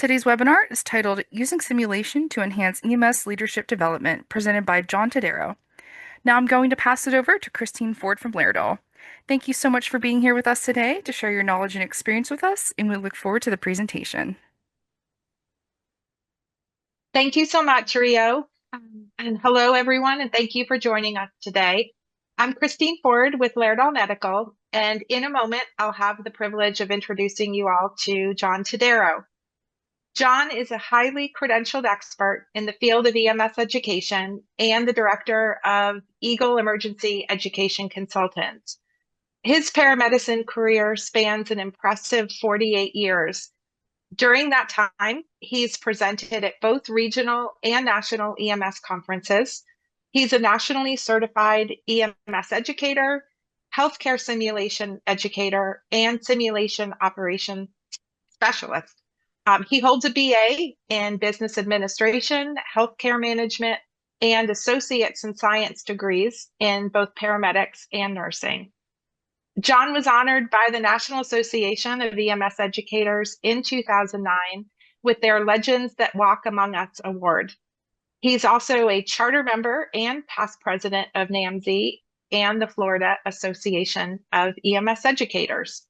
Today's webinar is titled Using Simulation to Enhance EMS Leadership Development, presented by John Todaro. Now I'm going to pass it over to Christine Ford from Laerdal. Thank you so much for being here with us today to share your knowledge and experience with us, and we look forward to the presentation. Thank you so much, Rio. And hello, everyone, and thank you for joining us today. I'm Christine Ford with Laerdal Medical, and in a moment, I'll have the privilege of introducing you all to John Todaro. John is a highly credentialed expert in the field of EMS education and the director of Eagle Emergency Education Consultants. His paramedicine career spans an impressive 48 years. During that time, he's presented at both regional and national EMS conferences. He's a nationally certified EMS educator, healthcare simulation educator, and simulation operation specialist. He holds a BA in business administration, healthcare management, and associates in science degrees in both paramedics and nursing. John was honored by the National Association of EMS Educators in 2009 with their Legends That Walk Among Us award. He's also a charter member and past president of NAMZ and the Florida Association of EMS Educators.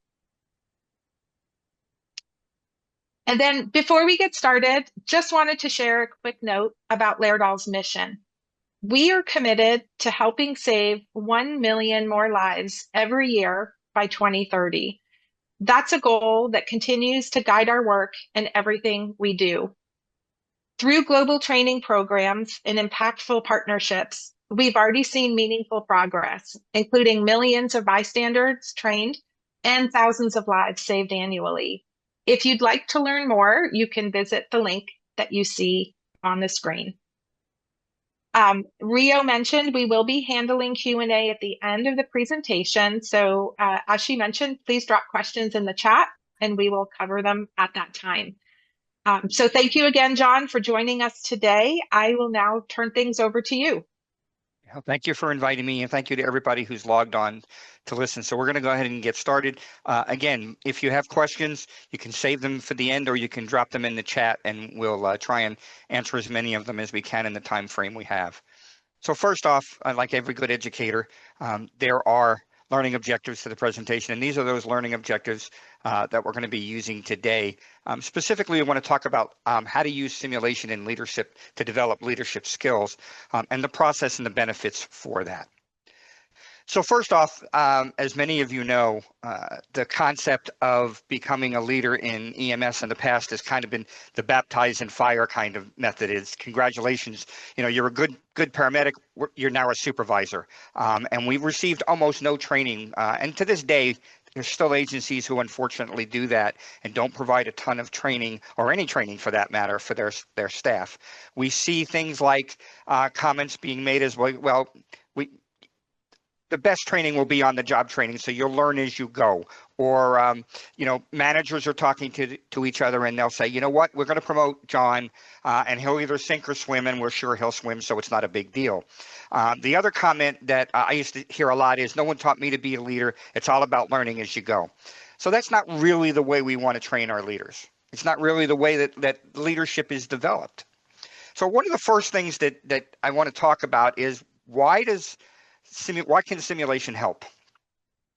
And then before we get started, just wanted to share a quick note about Laerdal's mission. We are committed to helping save 1 million more lives every year by 2030. That's a goal that continues to guide our work and everything we do. Through global training programs and impactful partnerships, we've already seen meaningful progress, including millions of bystanders trained and thousands of lives saved annually. If you'd like to learn more, you can visit the link that you see on the screen. Rio mentioned we will be handling Q&A at the end of the presentation. So as she mentioned, please drop questions in the chat and we will cover them at that time. So thank you again, John, for joining us today. I will now turn things over to you. Well, thank you for inviting me, and thank you to everybody who's logged on to listen. So we're going to go ahead and get started. Again, if you have questions, you can save them for the end, or you can drop them in the chat, and we'll try and answer as many of them as we can in the time frame we have. So first off, like every good educator, there are learning objectives to the presentation, and these are those learning objectives that we're going to be using today. Specifically, we want to talk about how to use simulation in leadership to develop leadership skills and the process and the benefits for that. So first off, as many of you know, the concept of becoming a leader in EMS in the past has kind of been the baptize in fire kind of method. Is congratulations, you know, you're a good paramedic, you're now a supervisor. And we've received almost no training. And to this day, there's still agencies who unfortunately do that and don't provide a ton of training, or any training for that matter, for their staff. We see things like comments being made as well, the best training will be on the job training, so you'll learn as you go. Or, you know, managers are talking to each other and they'll say, you know what, we're going to promote John and he'll either sink or swim, and we're sure he'll swim, so it's not a big deal. The other comment that I used to hear a lot is, no one taught me to be a leader. It's all about learning as you go. So that's not really the way we want to train our leaders. It's not really the way that leadership is developed. So one of the first things that I want to talk about is, why can simulation help?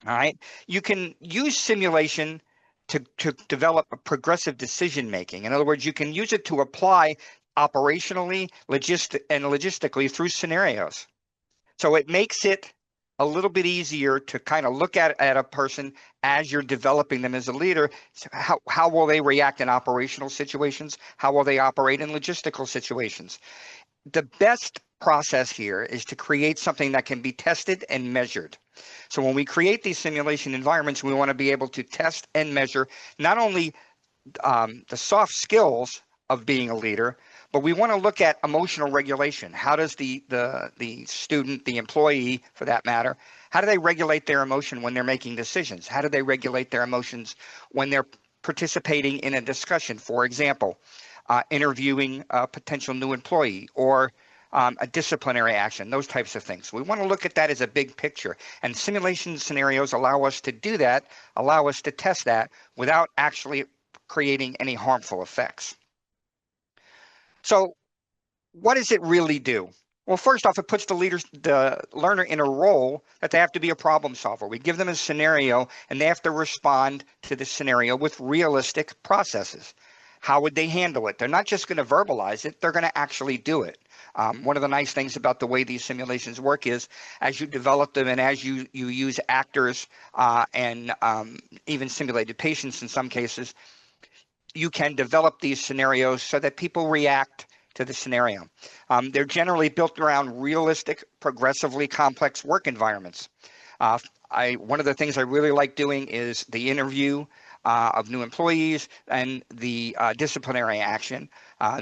All right, you can use simulation to develop a progressive decision making. In other words, you can use it to apply operationally, logistically through scenarios. So it makes it a little bit easier to kind of look at a person as you're developing them as a leader. So how will they react in operational situations? How will they operate in logistical situations? The best process here is to create something that can be tested and measured. So when we create these simulation environments, we want to be able to test and measure not only the soft skills of being a leader, but we want to look at emotional regulation. How does the student, the employee for that matter, how do they regulate their emotion when they're making decisions? How do they regulate their emotions when they're participating in a discussion? For example, interviewing a potential new employee, or a disciplinary action, those types of things. We want to look at that as a big picture, and simulation scenarios allow us to do that, allow us to test that without actually creating any harmful effects. So what does it really do? Well, first off, it puts the learner in a role that they have to be a problem solver. We give them a scenario and they have to respond to the scenario with realistic processes. How would they handle it? They're not just going to verbalize it, they're going to actually do it. One of the nice things about the way these simulations work is as you develop them and as you use actors and even simulated patients in some cases, you can develop these scenarios so that people react to the scenario. They're generally built around realistic, progressively complex work environments. One of the things I really like doing is the interview of new employees and the disciplinary action,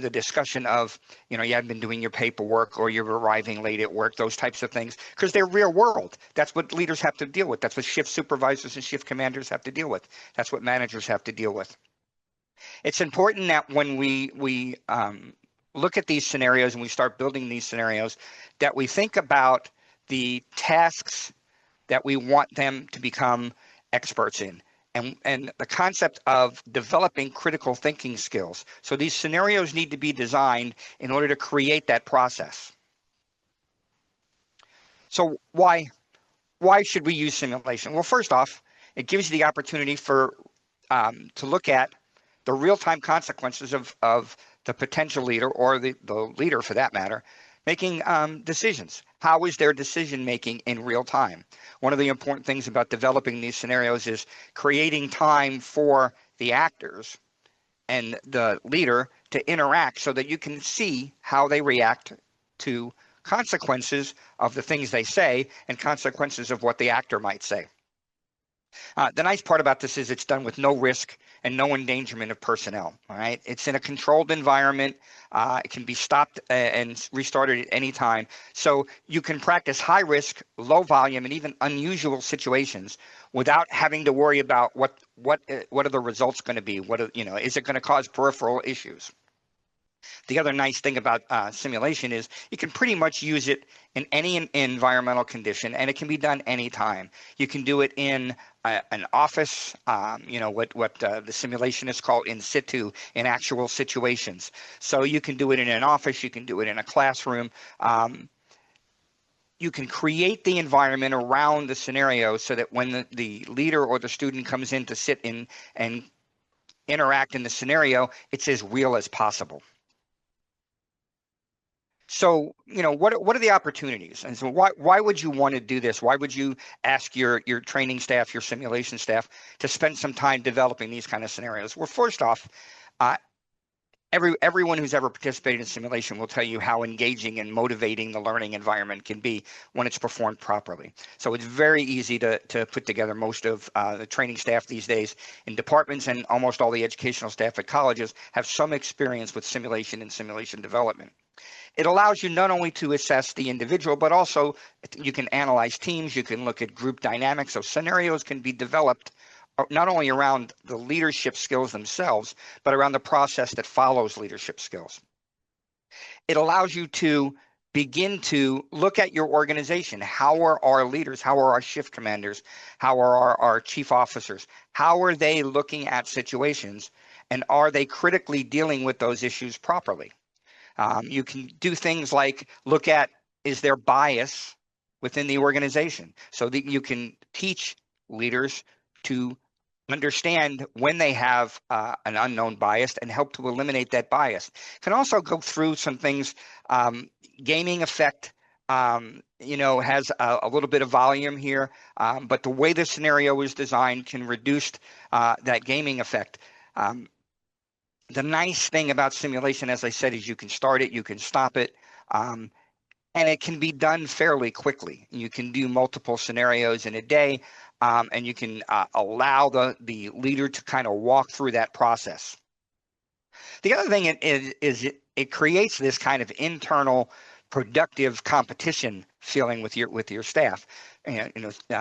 the discussion of, you haven't been doing your paperwork or you're arriving late at work, those types of things, because they're real world. That's what leaders have to deal with. That's what shift supervisors and shift commanders have to deal with. That's what managers have to deal with. It's important that when we look at these scenarios and we start building these scenarios, that we think about the tasks that we want them to become experts in, and the concept of developing critical thinking skills. So these scenarios need to be designed in order to create that process. So why should we use simulation? Well, first off, it gives you the opportunity to look at the real-time consequences of the potential leader or the leader for that matter, making decisions. How is their decision making in real time? One of the important things about developing these scenarios is creating time for the actors and the leader to interact so that you can see how they react to consequences of the things they say and consequences of what the actor might say. The nice part about this is it's done with no risk and no endangerment of personnel. All right, it's in a controlled environment. It can be stopped and restarted at any time. So you can practice high risk, low volume, and even unusual situations without having to worry about what are the results going to be. Is it going to cause peripheral issues? The other nice thing about simulation is you can pretty much use it in any environmental condition, and it can be done anytime. You can do it in an office, what the simulationists call in situ, in actual situations. So you can do it in an office, you can do it in a classroom. You can create the environment around the scenario so that when the leader or the student comes in to sit in and interact in the scenario, it's as real as possible. So, what are the opportunities? And so why would you want to do this? Why would you ask your training staff, your simulation staff to spend some time developing these kind of scenarios? Well, first off, everyone who's ever participated in simulation will tell you how engaging and motivating the learning environment can be when it's performed properly. So it's very easy to put together. Most of the training staff these days in departments and almost all the educational staff at colleges have some experience with simulation and simulation development. It allows you not only to assess the individual, but also you can analyze teams, you can look at group dynamics. So scenarios can be developed not only around the leadership skills themselves, but around the process that follows leadership skills. It allows you to begin to look at your organization. How are our leaders? How are our shift commanders? How are our chief officers? How are they looking at situations? And are they critically dealing with those issues properly? You can do things like look at, is there bias within the organization, so that you can teach leaders to understand when they have an unknown bias and help to eliminate that bias. Can also go through some things. Gaming effect, has a little bit of volume here, but the way the scenario is designed can reduce that gaming effect. The nice thing about simulation, as I said, is you can start it, you can stop it, and it can be done fairly quickly. You can do multiple scenarios in a day, and you can allow the leader to kind of walk through that process. The other thing is it creates this kind of internal productive competition feeling with your staff.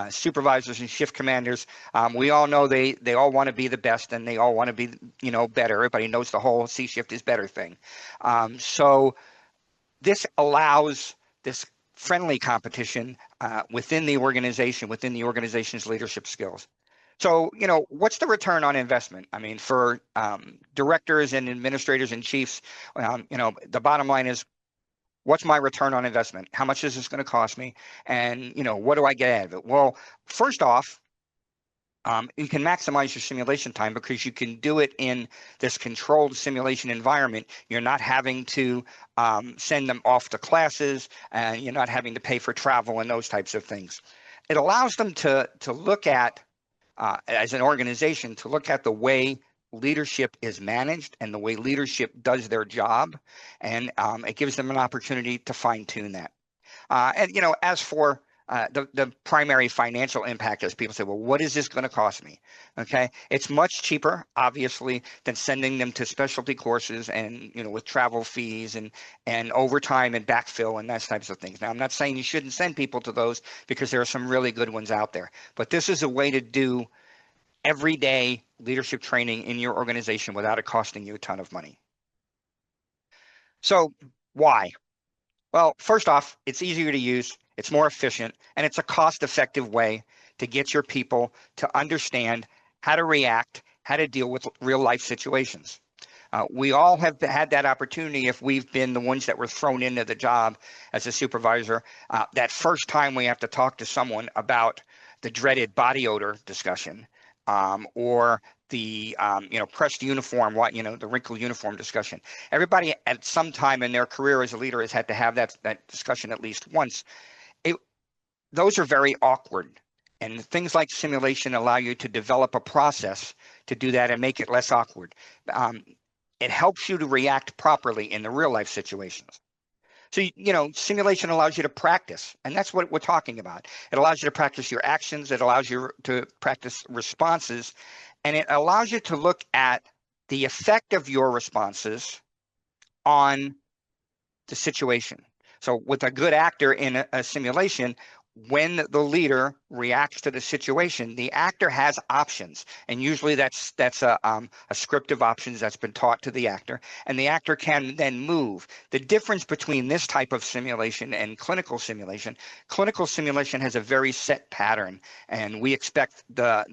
Supervisors and shift commanders, we all know they all want to be the best, and they all want to be better. Everybody knows the whole C shift is better thing. So this allows this friendly competition within the organization, within the organization's leadership skills. So, what's the return on investment? I mean, for directors and administrators and chiefs, the bottom line is, what's my return on investment? How much is this going to cost me? And, what do I get out of it? Well, first off, you can maximize your simulation time because you can do it in this controlled simulation environment. You're not having to send them off to classes, and you're not having to pay for travel and those types of things. It allows them to look at, as an organization, to look at the way leadership is managed and the way leadership does their job, and it gives them an opportunity to fine tune that. And as for the primary financial impact, as people say, well, what is this going to cost me? Okay, it's much cheaper, obviously, than sending them to specialty courses and with travel fees and overtime and backfill and that types of things. Now, I'm not saying you shouldn't send people to those because there are some really good ones out there, but this is a way to do everyday leadership training in your organization without it costing you a ton of money. So why? Well, first off, it's easier to use, it's more efficient, and it's a cost-effective way to get your people to understand how to react, how to deal with real-life situations. We all have had that opportunity if we've been the ones that were thrown into the job as a supervisor. That first time we have to talk to someone about the dreaded body odor discussion, or the pressed uniform, the wrinkled uniform discussion. Everybody at some time in their career as a leader has had to have that discussion at least once. Those are very awkward, and things like simulation allow you to develop a process to do that and make it less awkward. It helps you to react properly in the real life situations. So, simulation allows you to practice, and that's what we're talking about. It allows you to practice your actions. It allows you to practice responses, and it allows you to look at the effect of your responses on the situation. So with a good actor in a simulation, when the leader reacts to the situation, the actor has options, and usually that's a script of options that's been taught to the actor, and the actor can then move. The difference between this type of simulation and clinical simulation has a very set pattern, and we expect the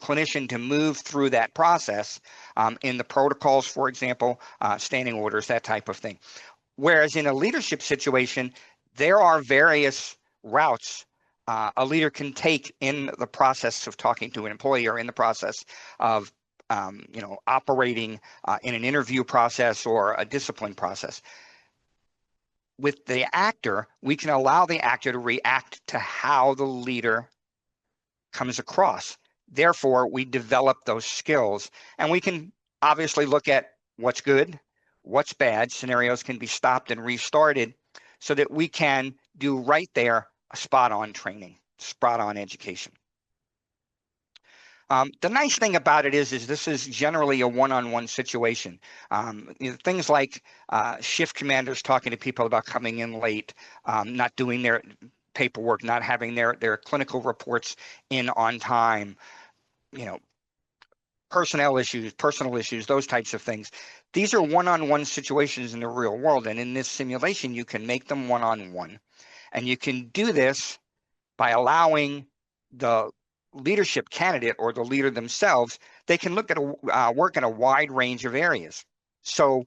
clinician to move through that process in the protocols, for example, standing orders, that type of thing. Whereas in a leadership situation, there are various routes a leader can take in the process of talking to an employee, or in the process of operating in an interview process or a discipline process. With the actor, we can allow the actor to react to how the leader comes across. Therefore, we develop those skills, and we can obviously look at what's good, what's bad. Scenarios can be stopped and restarted so that we can do right there a spot-on training, spot-on education. The nice thing about it is this is generally a one-on-one situation. Things like shift commanders talking to people about coming in late, not doing their paperwork, not having their clinical reports in on time, personnel issues, personal issues, those types of things. These are one-on-one situations in the real world, and in this simulation, you can make them one-on-one. And you can do this by allowing the leadership candidate or the leader themselves, they can look at work in a wide range of areas. So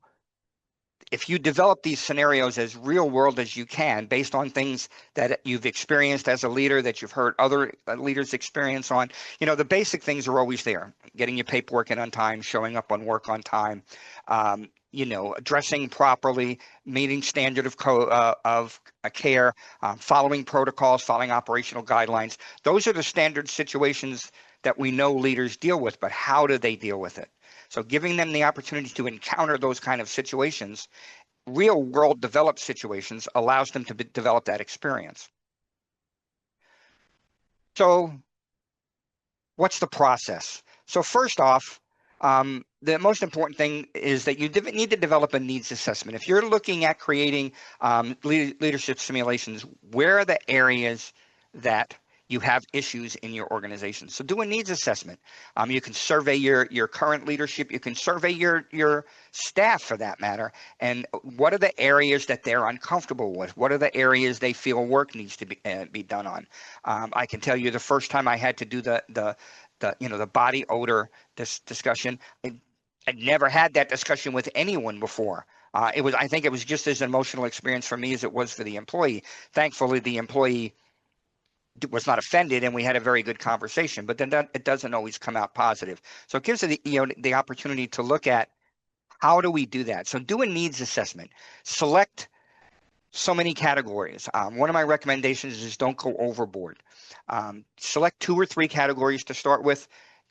if you develop these scenarios as real world as you can, based on things that you've experienced as a leader, that you've heard other leaders experience on, the basic things are always there. Getting your paperwork in on time, showing up on work on time, dressing properly, meeting standard of care, following protocols, following operational guidelines. Those are the standard situations that we know leaders deal with, but how do they deal with it? So giving them the opportunity to encounter those kind of situations, real world developed situations, allows them to develop that experience. So what's the process? So first off, the most important thing is that you need to develop a needs assessment. If you're looking at creating leadership simulations, where are the areas that you have issues in your organization? So do a needs assessment. You can survey your current leadership. You can survey your staff, for that matter. And what are the areas that they're uncomfortable with? What are the areas they feel work needs to be done on? I can tell you the first time I had to do the the body odor discussion. I'd never had that discussion with anyone before. I think it was just as an emotional experience for me as it was for the employee. Thankfully, the employee was not offended and we had a very good conversation, but then it doesn't always come out positive. So it gives the opportunity to look at how do we do that. So do a needs assessment. Select so many categories. One of my recommendations is don't go overboard. Select 2 or 3 categories to start with,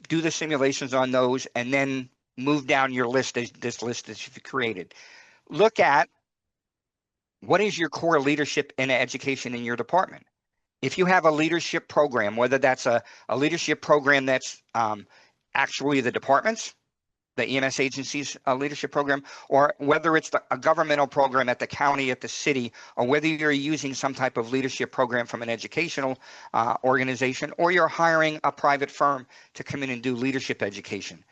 do the simulations on those, and then move down your list, this list that you've created. Look at what is your core leadership in education in your department. If you have a leadership program, whether that's a leadership program that's actually the department's, the EMS agency's leadership program, or whether it's a governmental program at the county, at the city, or whether you're using some type of leadership program from an educational organization, or you're hiring a private firm to come in and do leadership education.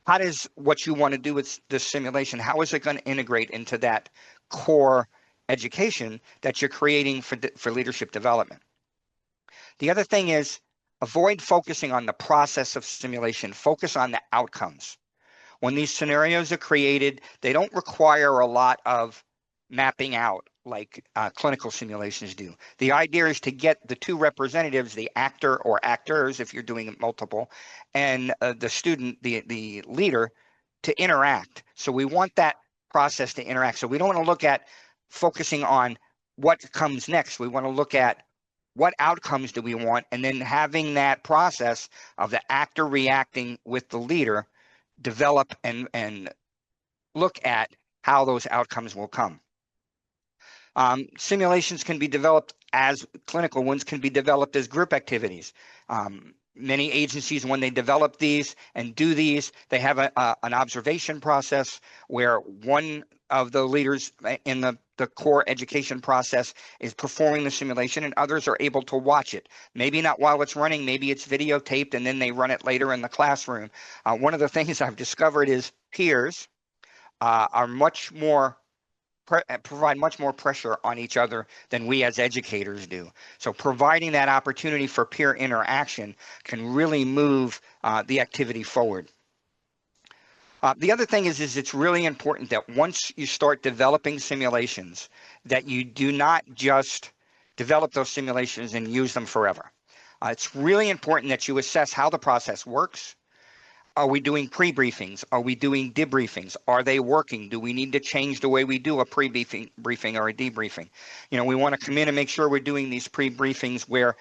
How does what you want to do with this simulation, how is it going to integrate into that core education that you're creating for leadership development? The other thing is avoid focusing on the process of simulation, focus on the outcomes. When these scenarios are created, they don't require a lot of mapping out like clinical simulations do. The idea is to get the 2 representatives, the actor or actors, if you're doing it multiple, and the student, the leader, to interact. So we want that process to interact. So we don't want to look at focusing on what comes next. We want to look at what outcomes do we want, and then having that process of the actor reacting with the leader develop and look at how those outcomes will come. Simulations can be developed as clinical ones can be developed as group activities. Many agencies, when they develop these and do these, they have an observation process where one of the leaders in the core education process is performing the simulation and others are able to watch it. Maybe not while it's running, maybe it's videotaped and then they run it later in the classroom. One of the things I've discovered is peers are much more provide much more pressure on each other than we as educators do. So providing that opportunity for peer interaction can really move the activity forward. The other thing is it's really important that once you start developing simulations, that you do not just develop those simulations and use them forever. It's really important that you assess how the process works. Are we doing pre-briefings? Are we doing debriefings? Are they working? Do we need to change the way we do a pre-briefing or a debriefing? We want to come in and make sure we're doing these pre-briefings where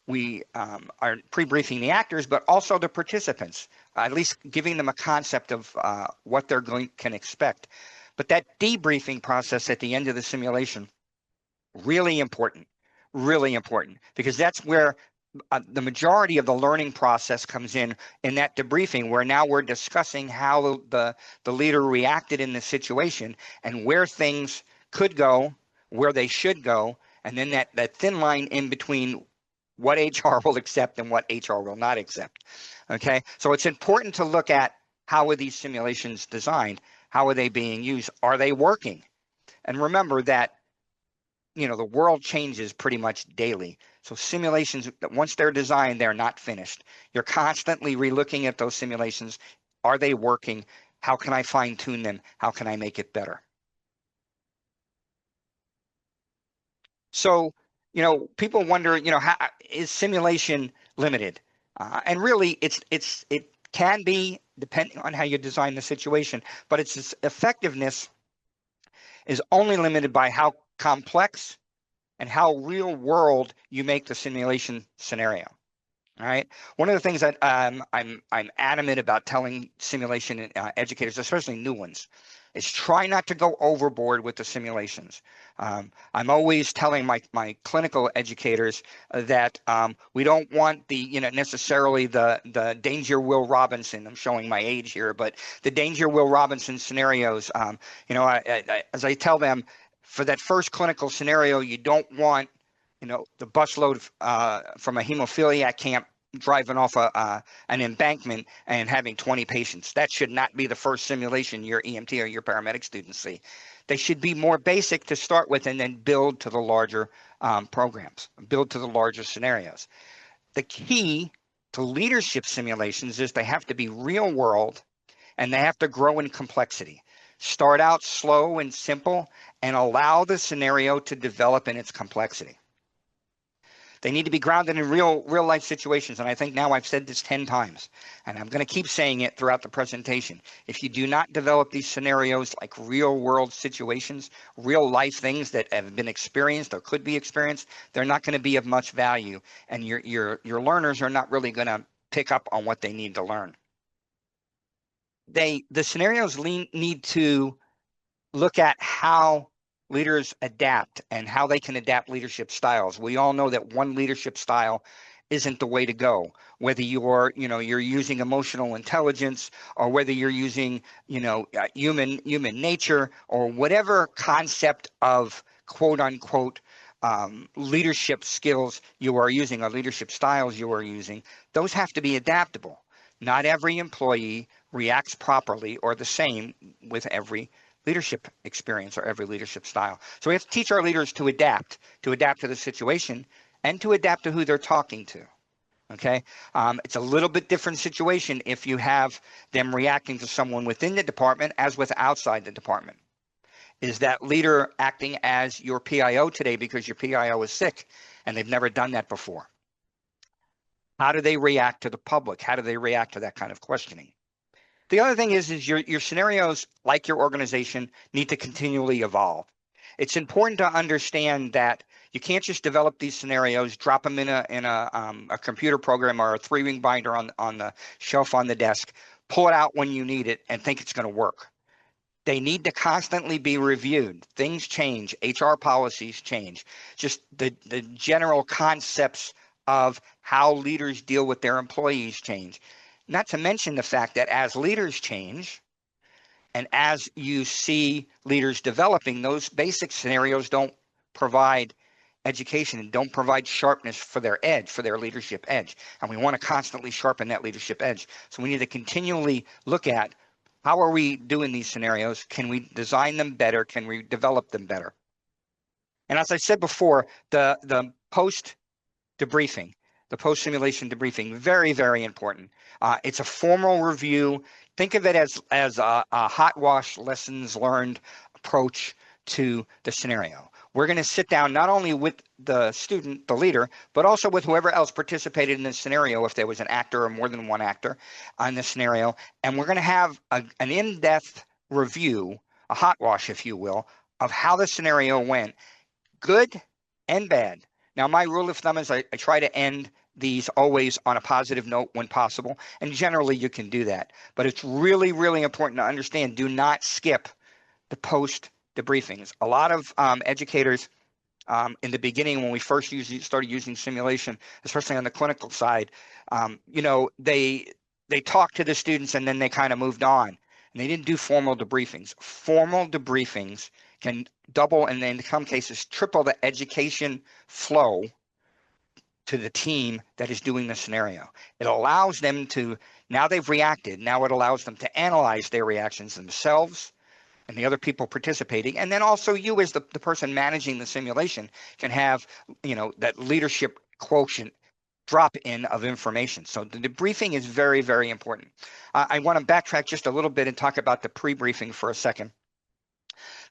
we are pre-briefing the actors, but also the participants, at least giving them a concept of what they're can expect. But that debriefing process at the end of the simulation, really important, because that's where the majority of the learning process comes in that debriefing, where now we're discussing how the leader reacted in the situation and where things could go, where they should go, and then that thin line in between what HR will accept and what HR will not accept. Okay, so it's important to look at how are these simulations designed? How are they being used? Are they working? And remember that the world changes pretty much daily. So simulations, once they're designed, they're not finished. You're constantly relooking at those simulations. Are they working? How can I fine tune them? How can I make it better? So, people wonder, how is simulation limited? And really, it can be depending on how you design the situation, but its effectiveness is only limited by how complex and how real world you make the simulation scenario. All right. One of the things that I'm adamant about telling simulation educators, especially new ones, is try not to go overboard with the simulations. I'm always telling my clinical educators that we don't want the necessarily the Danger Will Robinson. I'm showing my age here, but the Danger Will Robinson scenarios. As I tell them, for that first clinical scenario, you don't want the busload from a hemophiliac camp driving off an embankment and having 20 patients. That should not be the first simulation your EMT or your paramedic students see. They should be more basic to start with and then build to the larger programs, build to the larger scenarios. The key to leadership simulations is they have to be real world and they have to grow in complexity. Start out slow and simple and allow the scenario to develop in its complexity. They need to be grounded in real life situations. And I think now I've said this 10 times, and I'm going to keep saying it throughout the presentation. If you do not develop these scenarios like real world situations, real life things that have been experienced or could be experienced, they're not going to be of much value. And your learners are not really going to pick up on what they need to learn. The scenarios need to look at how leaders adapt and how they can adapt leadership styles. We all know that one leadership style isn't the way to go, whether you're using emotional intelligence or whether you're using, human nature or whatever concept of quote unquote leadership skills you are using or leadership styles you are using. Those have to be adaptable. Not every employee reacts properly or the same with every leadership experience or every leadership style. So we have to teach our leaders to adapt to the situation and to adapt to who they're talking to. Okay. It's a little bit different situation if you have them reacting to someone within the department as with outside the department. Is that leader acting as your PIO today because your PIO is sick and they've never done that before? How do they react to the public? How do they react to that kind of questioning? The other thing is your scenarios, like your organization, need to continually evolve. It's important to understand that you can't just develop these scenarios, drop them in a computer program or a 3-ring binder on the shelf on the desk, pull it out when you need it, and think it's going to work. They need to constantly be reviewed. Things change. HR policies change. Just the general concepts of how leaders deal with their employees change. Not to mention the fact that as leaders change and as you see leaders developing, those basic scenarios don't provide education and don't provide sharpness for their edge, for their leadership edge. And we want to constantly sharpen that leadership edge. So we need to continually look at how are we doing these scenarios? Can we design them better? Can we develop them better? And as I said before, the post debriefing, the post-simulation debriefing, very, very important. It's a formal review. Think of it as a hot wash lessons learned approach to the scenario. We're going to sit down not only with the student, the leader, but also with whoever else participated in the scenario, if there was an actor or more than one actor on the scenario. And we're going to have an in-depth review, a hot wash, if you will, of how the scenario went, good and bad. Now, my rule of thumb is I try to end these always on a positive note when possible, and generally you can do that. But it's really, really important to understand, do not skip the post debriefings. A lot of educators in the beginning, when we first started using simulation, especially on the clinical side, they talked to the students and then they kind of moved on, and they didn't do formal debriefings. Formal debriefings can double and in some cases triple the education flow to the team that is doing the scenario. It allows them to, now they've reacted, now it allows them to analyze their reactions themselves and the other people participating. And then also you as the person managing the simulation can have, that leadership quotient drop in of information. So the debriefing is very, very important. I want to backtrack just a little bit and talk about the pre-briefing for a second.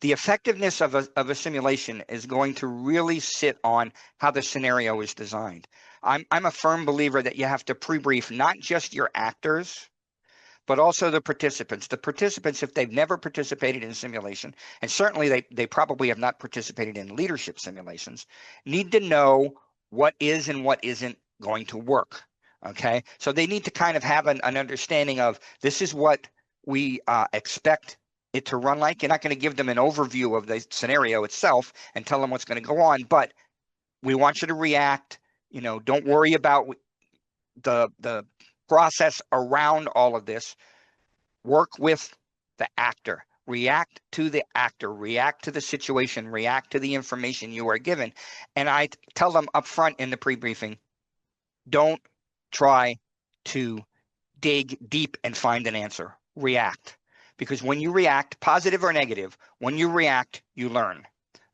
The effectiveness of a simulation is going to really sit on how the scenario is designed. I'm a firm believer that you have to pre-brief not just your actors, but also the participants. The participants, if they've never participated in simulation, and certainly they probably have not participated in leadership simulations, need to know what is and what isn't going to work. Okay, so they need to kind of have an understanding of this is what we expect it to run like. You're not going to give them an overview of the scenario itself and tell them what's going to go on, but we want you to react. Don't worry about the process around all of this. Work with the actor. React to the actor. React to the situation. React to the information you are given. And I tell them up front in the pre-briefing, don't try to dig deep and find an answer. React. Because when you react, positive or negative, when you react, you learn.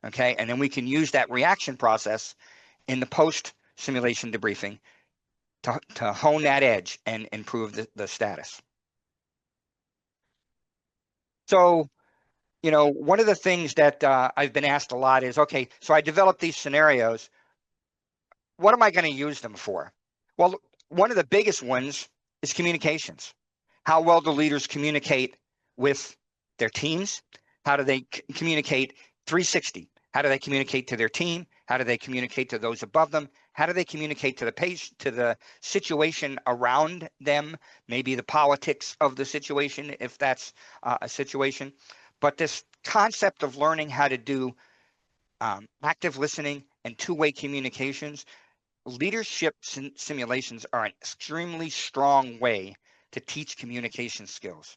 Okay, and then we can use that reaction process in the post-simulation debriefing to hone that edge and improve the status. So, one of the things that I've been asked a lot is, okay, so I developed these scenarios. What am I going to use them for? Well, one of the biggest ones is communications. How well do leaders communicate with their teams? How do they communicate 360? How do they communicate to their team? How do they communicate to those above them? How do they communicate to the page, to the situation around them? Maybe the politics of the situation, if that's a situation. But this concept of learning how to do active listening and two-way communications, leadership simulations are an extremely strong way to teach communication skills.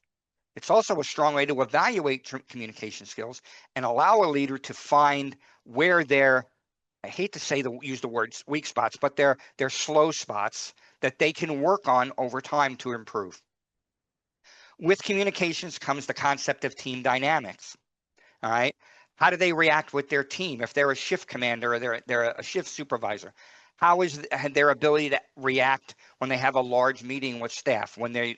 It's also a strong way to evaluate communication skills and allow a leader to find where their, I hate to say use the words weak spots, but their slow spots that they can work on over time to improve. With communications comes the concept of team dynamics. All right. How do they react with their team? If they're a shift commander or they're a shift supervisor, how is their ability to react when they have a large meeting with staff, when they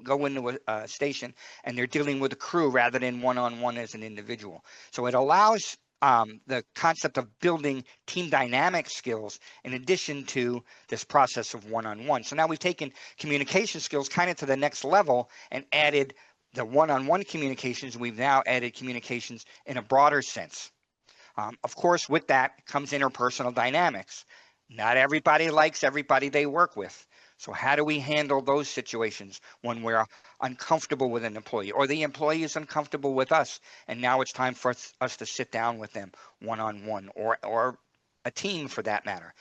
go into a station and they're dealing with a crew rather than one-on-one as an individual? So it allows the concept of building team dynamic skills in addition to this process of one-on-one. So now we've taken communication skills kind of to the next level and added the one-on-one communications. We've now added communications in a broader sense. Of course, with that comes interpersonal dynamics. Not everybody likes everybody they work with. So how do we handle those situations when we're uncomfortable with an employee or the employee is uncomfortable with us and now it's time for us to sit down with them one-on-one or a team for that matter.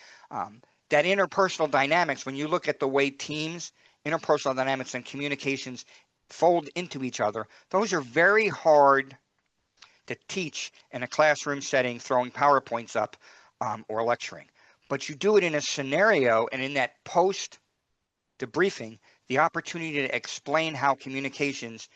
That interpersonal dynamics, when you look at the way teams, interpersonal dynamics and communications fold into each other, those are very hard to teach in a classroom setting, throwing PowerPoints up or lecturing. But you do it in a scenario, and in that post debriefing, the opportunity to explain how communications,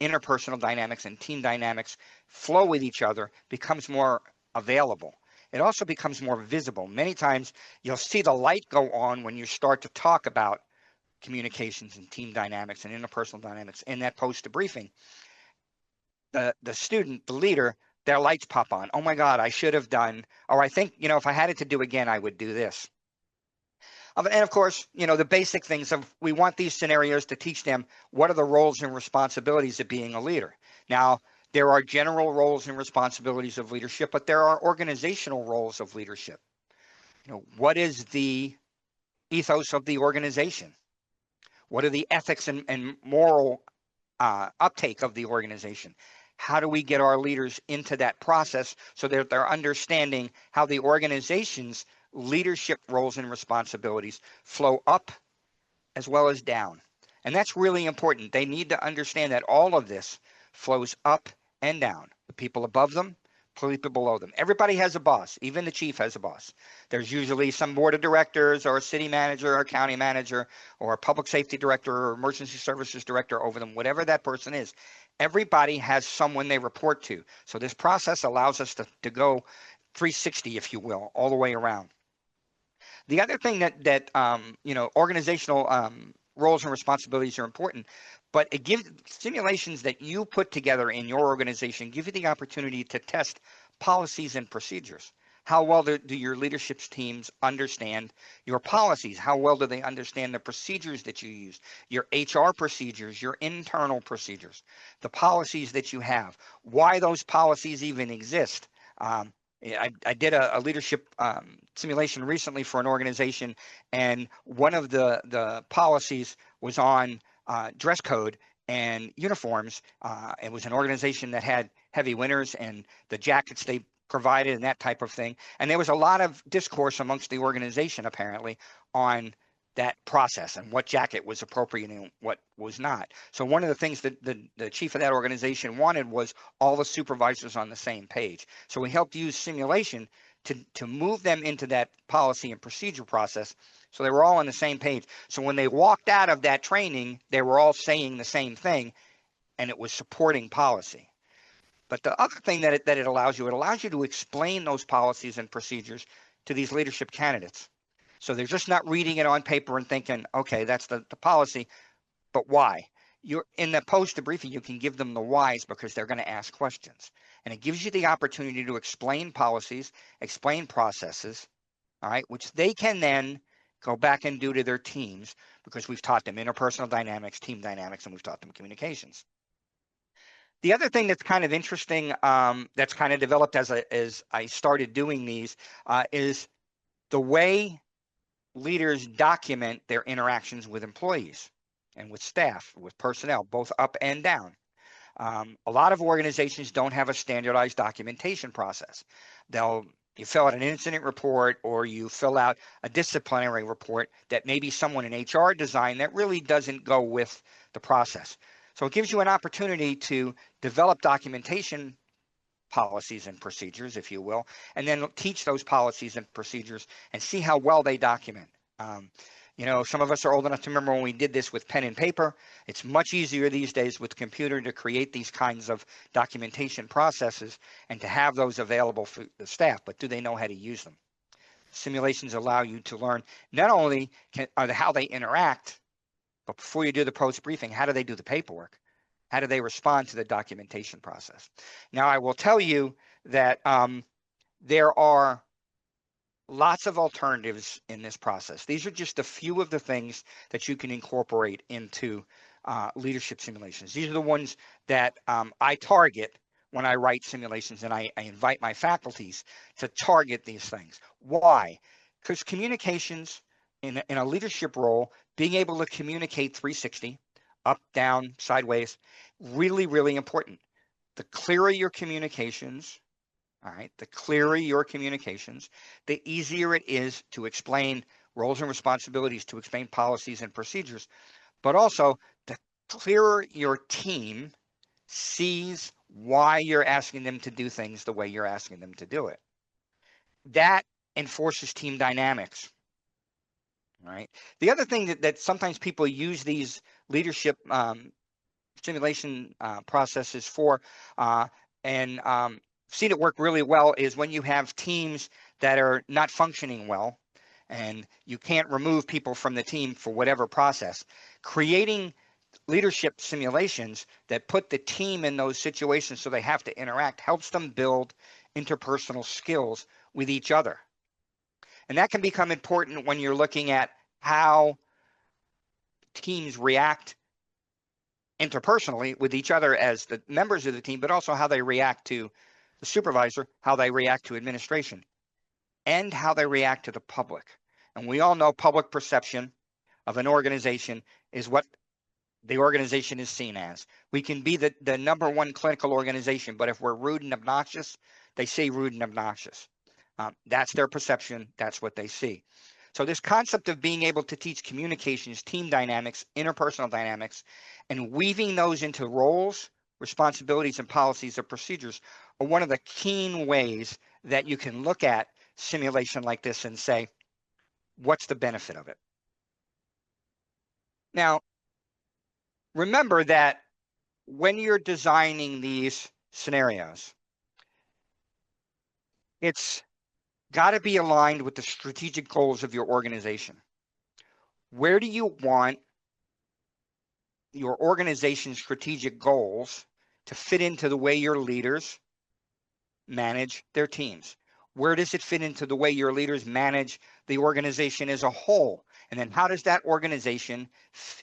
interpersonal dynamics, and team dynamics flow with each other becomes more available. It also becomes more visible. Many times you'll see the light go on when you start to talk about communications and team dynamics and interpersonal dynamics in that post debriefing. The student, the leader, their lights pop on. Oh my God, I should have done, or I think, if I had it to do again, I would do this. And of course, the basic things of we want these scenarios to teach them what are the roles and responsibilities of being a leader. Now, there are general roles and responsibilities of leadership, but there are organizational roles of leadership. What is the ethos of the organization? What are the ethics and moral uptake of the organization? How do we get our leaders into that process so that they're understanding how the organization's leadership roles and responsibilities flow up as well as down? And that's really important. They need to understand that all of this flows up and down. The people above them, people below them. Everybody has a boss. Even the chief has a boss. There's usually some board of directors or a city manager or a county manager or a public safety director or emergency services director over them, whatever that person is. Everybody has someone they report to. So this process allows us to go 360, if you will, all the way around. The other thing that organizational roles and responsibilities are important, but it gives simulations that you put together in your organization give you the opportunity to test policies and procedures. How well do your leadership teams understand your policies? How well do they understand the procedures that you use, your HR procedures, your internal procedures, the policies that you have, why those policies even exist? I did a leadership simulation recently for an organization, and one of the policies was on dress code and uniforms. It was an organization that had heavy winters and the jackets they provided and that type of thing. And there was a lot of discourse amongst the organization, apparently, on that process and what jacket was appropriate and what was not. So one of the things that the chief of that organization wanted was all the supervisors on the same page. So we helped use simulation to move them into that policy and procedure process so they were all on the same page. So when they walked out of that training, they were all saying the same thing, and it was supporting policy. But the other thing that it allows you to explain those policies and procedures to these leadership candidates. So they're just not reading it on paper and thinking, okay, that's the policy, but why? You're in the post debriefing, you can give them the whys because they're going to ask questions. And it gives you the opportunity to explain policies, explain processes, all right, which they can then go back and do to their teams because we've taught them interpersonal dynamics, team dynamics, and we've taught them communications. The other thing that's kind of interesting, that's kind of developed as I started doing these, is the way leaders document their interactions with employees and with staff, with personnel, both up and down. A lot of organizations don't have a standardized documentation process. You fill out an incident report or you fill out a disciplinary report that maybe someone in HR designed that really doesn't go with the process. So it gives you an opportunity to develop documentation policies and procedures, if you will, and then teach those policies and procedures and see how well they document. Some of us are old enough to remember when we did this with pen and paper. It's much easier these days with computer to create these kinds of documentation processes and to have those available for the staff, but do they know how to use them? Simulations allow you to learn not only how they interact, but before you do the post briefing, how do they do the paperwork? How do they respond to the documentation process? Now, I will tell you that there are lots of alternatives in this process. These are just a few of the things that you can incorporate into leadership simulations. These are the ones that I target when I write simulations, and I invite my faculties to target these things. Why? Because communications in a leadership role, being able to communicate 360, up, down, sideways, really, really important. The clearer your communications, all right, the clearer your communications, the easier it is to explain roles and responsibilities, to explain policies and procedures, but also the clearer your team sees why you're asking them to do things the way you're asking them to do it. That enforces team dynamics. All right. The other thing that sometimes people use these leadership simulation processes for, and seen it work really well, is when you have teams that are not functioning well and you can't remove people from the team for whatever process. Creating leadership simulations that put the team in those situations so they have to interact helps them build interpersonal skills with each other. And that can become important when you're looking at how teams react interpersonally with each other as the members of the team, but also how they react to the supervisor, how they react to administration, and how they react to the public. And we all know public perception of an organization is what the organization is seen as. We can be the #1 clinical organization, but if we're rude and obnoxious, they say rude and obnoxious. That's their perception. That's what they see. So this concept of being able to teach communications, team dynamics, interpersonal dynamics, and weaving those into roles, responsibilities, and policies or procedures are one of the keen ways that you can look at simulation like this and say, what's the benefit of it? Now, remember that when you're designing these scenarios, it's got to be aligned with the strategic goals of your organization. Where do you want your organization's strategic goals to fit into the way your leaders manage their teams? Where does it fit into the way your leaders manage the organization as a whole? And then how does that organization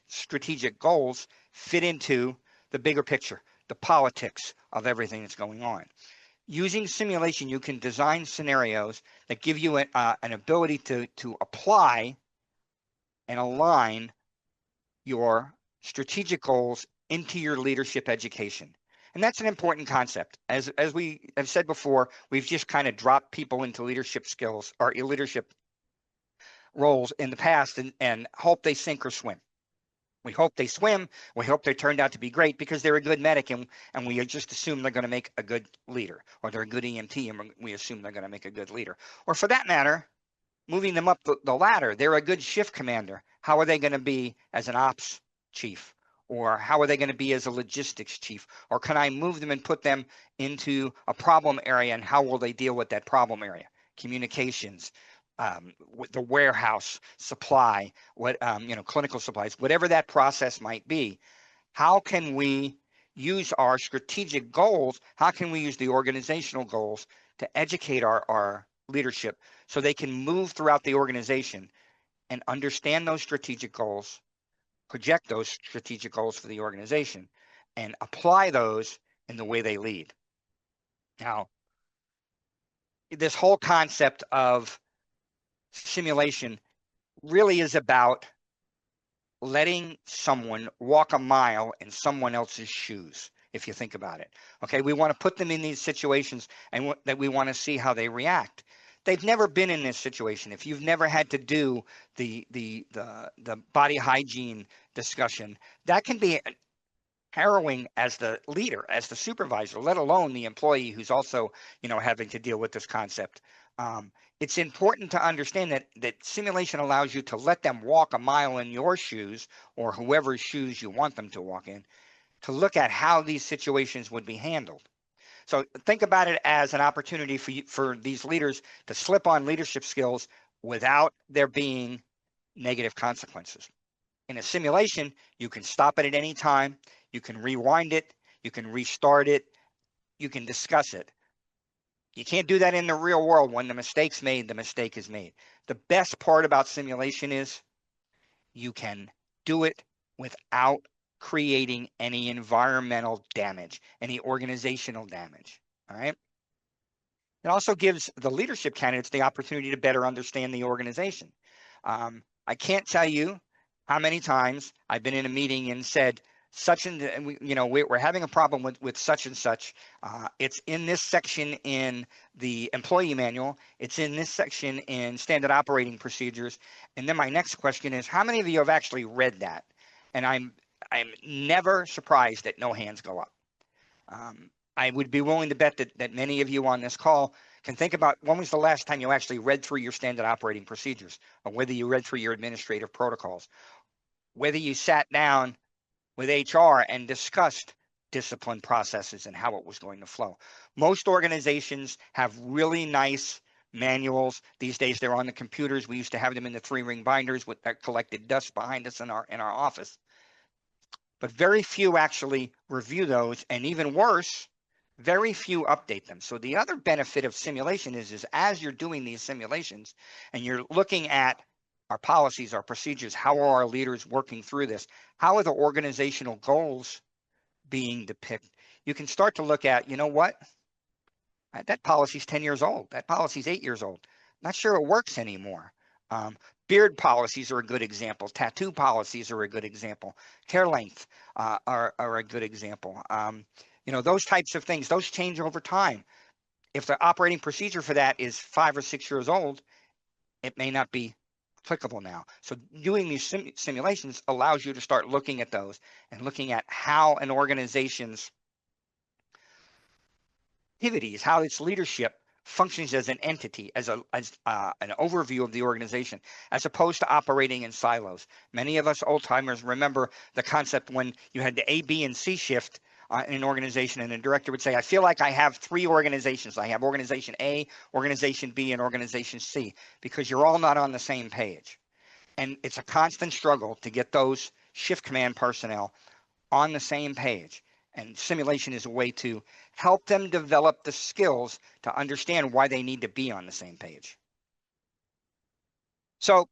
strategic goals fit into the bigger picture, the politics of everything that's going on? Using simulation, you can design scenarios that give you an ability to apply and align your strategic goals into your leadership education. And that's an important concept. As we have said before, we've just kind of dropped people into leadership skills or leadership roles in the past and hope they sink or swim. We hope they swim. We hope they turned out to be great because they're a good medic, and we just assume they're going to make a good leader, or they're a good EMT, and we assume they're going to make a good leader. Or for that matter, moving them up the ladder, they're a good shift commander. How are they going to be as an ops chief? Or how are they going to be as a logistics chief? Or can I move them and put them into a problem area, and how will they deal with that problem area? Communications, the warehouse supply, clinical supplies, whatever that process might be. How can we use our strategic goals? How can we use the organizational goals to educate our leadership so they can move throughout the organization and understand those strategic goals, project those strategic goals for the organization, and apply those in the way they lead? Now, this whole concept of simulation really is about letting someone walk a mile in someone else's shoes, if you think about it. Okay, we want to put them in these situations and that we want to see how they react. They've never been in this situation. If you've never had to do the body hygiene discussion, that can be harrowing as the leader, as the supervisor, let alone the employee who's also, having to deal with this concept. It's important to understand that simulation allows you to let them walk a mile in your shoes or whoever's shoes you want them to walk in, to look at how these situations would be handled. So think about it as an opportunity for these leaders to slip on leadership skills without there being negative consequences. In a simulation, you can stop it at any time. You can rewind it. You can restart it. You can discuss it. You can't do that in the real world. When the mistake's made, the mistake is made. The best part about simulation is you can do it without creating any environmental damage, any organizational damage. All right. It also gives the leadership candidates the opportunity to better understand the organization. I can't tell you how many times I've been in a meeting and said, we're having a problem with such and such. It's in this section in the employee manual. It's in this section in standard operating procedures. And then my next question is, how many of you have actually read that? And I'm never surprised that no hands go up. I would be willing to bet that many of you on this call can think about when was the last time you actually read through your standard operating procedures, or whether you read through your administrative protocols, whether you sat down with HR and discussed discipline processes and how it was going to flow. Most organizations have really nice manuals. These days they're on the computers. We used to have them in the 3-ring binders that collected dust behind us in our office. But very few actually review those, and even worse, very few update them. So the other benefit of simulation is as you're doing these simulations and you're looking at our policies, our procedures, how are our leaders working through this? How are the organizational goals being depicted? You can start to look at, what? That policy's 10 years old. That policy's 8 years old. Not sure it works anymore. Beard policies are a good example. Tattoo policies are a good example. Hair length are a good example. Those types of things, those change over time. If the operating procedure for that is 5 or 6 years old, it may not be applicable now. So doing these simulations allows you to start looking at those and looking at how an organization's activities, how its leadership functions as an entity, as an overview of the organization, as opposed to operating in silos. Many of us old timers remember the concept when you had the A, B, and C shift in an organization, and the director would say, I feel like I have 3 organizations. I have organization A, organization B, and organization C, because you're all not on the same page. And it's a constant struggle to get those shift command personnel on the same page. And simulation is a way to help them develop the skills to understand why they need to be on the same page. So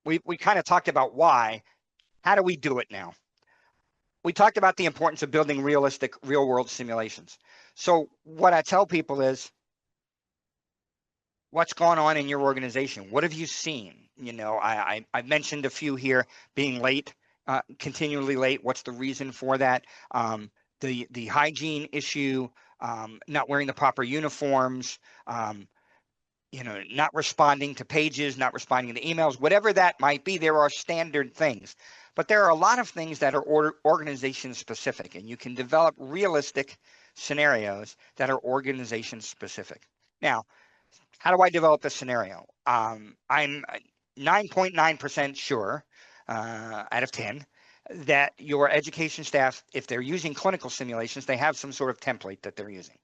we kind of talked about why. How do we do it now? We talked about the importance of building realistic real-world simulations. So what I tell people is, what's going on in your organization? What have you seen? I mentioned a few here, being late, continually late. What's the reason for that? The hygiene issue, not wearing the proper uniforms, not responding to pages, not responding to emails, whatever that might be. There are standard things, but there are a lot of things that are organization specific, and you can develop realistic scenarios that are organization specific. Now, how do I develop a scenario? I'm 9.9% sure out of 10 that your education staff, if they're using clinical simulations, they have some sort of template that they're using.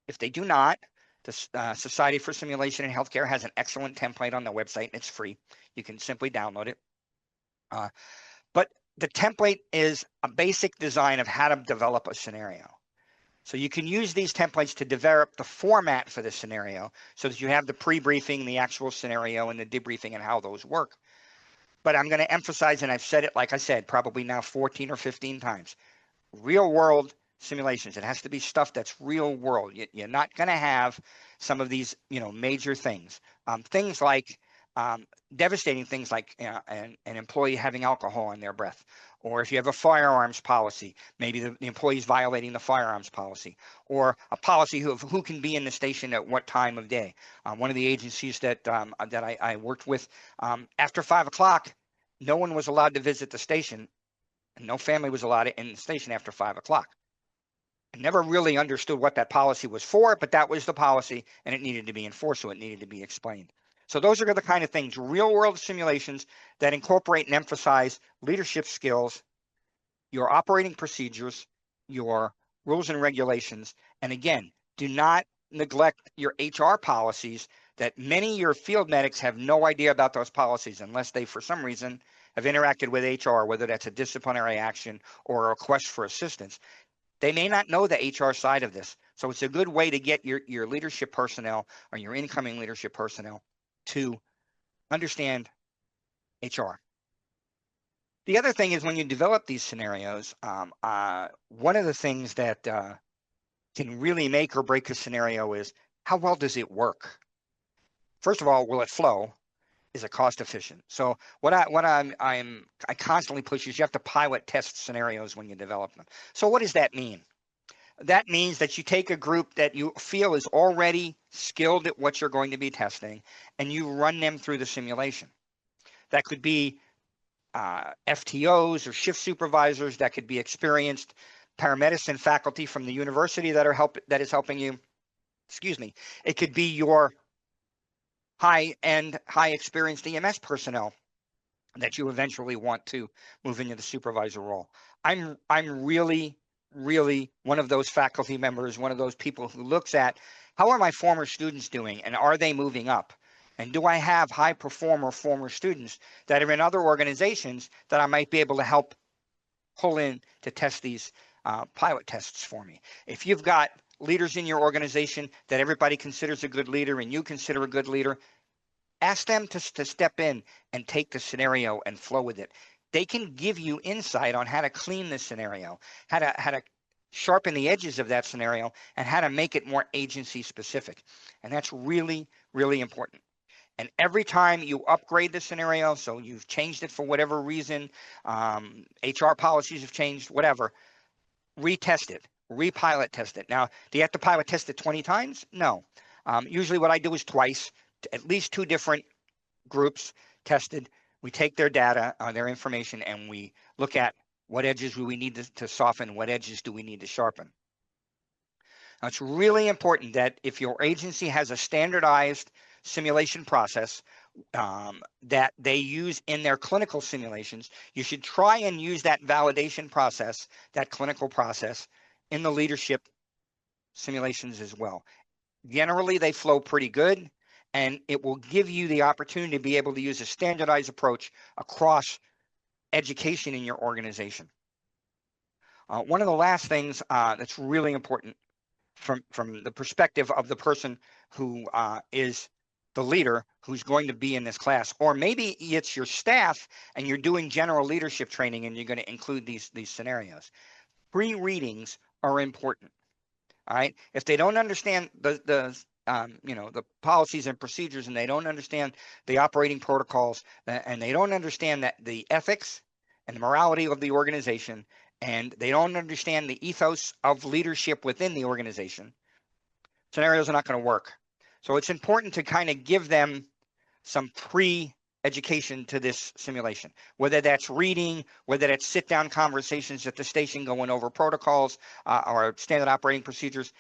If they do not, The Society for Simulation in Healthcare has an excellent template on their website, and it's free. You can simply download it. But the template is a basic design of how to develop a scenario. So you can use these templates to develop the format for the scenario so that you have the pre-briefing, the actual scenario, and the debriefing and how those work. But I'm going to emphasize, and I've said it, like I said, probably now 14 or 15 times, real world simulations. It has to be stuff that's real world. You're not going to have some of these, major things. Things like devastating things like an employee having alcohol in their breath, or if you have a firearms policy, maybe the employee's violating the firearms policy, or a policy of who can be in the station at what time of day. One of the agencies that I worked with, after 5 o'clock, no one was allowed to visit the station, and no family was allowed in the station after 5 o'clock. I never really understood what that policy was for, but that was the policy, and it needed to be enforced, so it needed to be explained. So those are the kind of things, real world simulations that incorporate and emphasize leadership skills, your operating procedures, your rules and regulations. And again, do not neglect your HR policies that many of your field medics have no idea about those policies unless they, for some reason, have interacted with HR, whether that's a disciplinary action or a request for assistance. They may not know the HR side of this. So it's a good way to get your leadership personnel or your incoming leadership personnel to understand HR. The other thing is when you develop these scenarios, one of the things that can really make or break a scenario is how well does it work? First of all, will it flow? Is it cost efficient? So what I constantly push is you have to pilot test scenarios when you develop them. So what does that mean? That means that you take a group that you feel is already skilled at what you're going to be testing, and you run them through the simulation. That could be FTOs or shift supervisors. That could be experienced paramedicine faculty from the university that is helping you. Excuse me. It could be your high-end, high-experienced EMS personnel that you eventually want to move into the supervisor role. I'm really one of those faculty members, one of those people who looks at how are my former students doing and are they moving up? And do I have high performer former students that are in other organizations that I might be able to help pull in to test these pilot tests for me? If you've got leaders in your organization that everybody considers a good leader and you consider a good leader, ask them to step in and take the scenario and flow with it. They can give you insight on how to clean the scenario, how to sharpen the edges of that scenario, and how to make it more agency specific. And that's really, really important. And every time you upgrade the scenario, so you've changed it for whatever reason, HR policies have changed, whatever, retest it, repilot test it. Now, do you have to pilot test it 20 times? No. Usually what I do is twice, at least 2 different groups tested. We take their data, their information, and we look at what edges do we need to soften, what edges do we need to sharpen. Now, it's really important that if your agency has a standardized simulation process that they use in their clinical simulations, you should try and use that validation process, that clinical process, in the leadership simulations as well. Generally, they flow pretty good, and it will give you the opportunity to be able to use a standardized approach across education in your organization. One of the last things that's really important from the perspective of the person who is the leader who's going to be in this class, or maybe it's your staff and you're doing general leadership training and you're going to include these scenarios. Pre-readings are important. All right. If they don't understand the policies and procedures, and they don't understand the operating protocols, and they don't understand that the ethics and the morality of the organization, and they don't understand the ethos of leadership within the organization, scenarios are not going to work. So it's important to kind of give them some pre-education to this simulation, whether that's reading, whether that's sit-down conversations at the station going over protocols or standard operating procedures.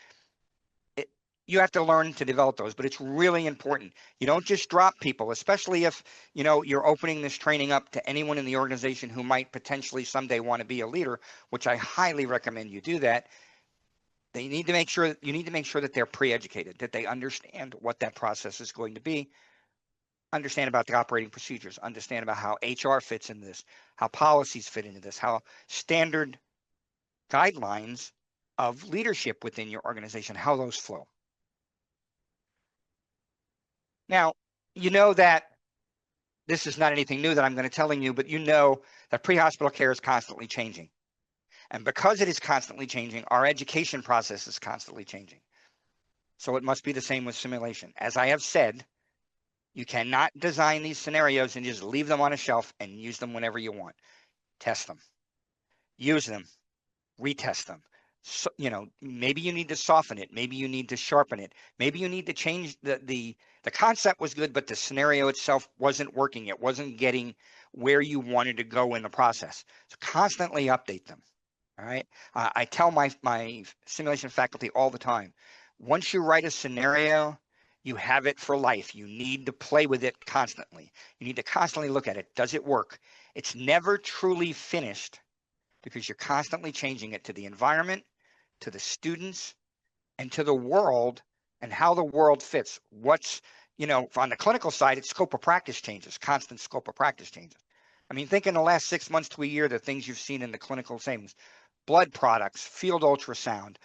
You have to learn to develop those, but it's really important. You don't just drop people, especially if you're opening this training up to anyone in the organization who might potentially someday want to be a leader, which I highly recommend you do that. You need to make sure that they're pre-educated, that they understand what that process is going to be, understand about the operating procedures, understand about how HR fits into this, how policies fit into this, how standard guidelines of leadership within your organization, how those flow. Now, you know that this is not anything new that I'm going to telling you, but you know that pre-hospital care is constantly changing. And because it is constantly changing, our education process is constantly changing. So it must be the same with simulation. As I have said, you cannot design these scenarios and just leave them on a shelf and use them whenever you want. Test them, use them, retest them. So, maybe you need to soften it. Maybe you need to sharpen it. Maybe you need to change the concept was good, but the scenario itself wasn't working. It wasn't getting where you wanted to go in the process. So constantly update them. All right. I tell my simulation faculty all the time, once you write a scenario, you have it for life. You need to play with it constantly. You need to constantly look at it. Does it work? It's never truly finished because you're constantly changing it to the environment, to the students, and to the world and how the world fits. What's, on the clinical side, it's scope of practice changes, constant scope of practice changes. I mean, think in the last 6 months to a year, the things you've seen in the clinical settings, blood products, field ultrasound,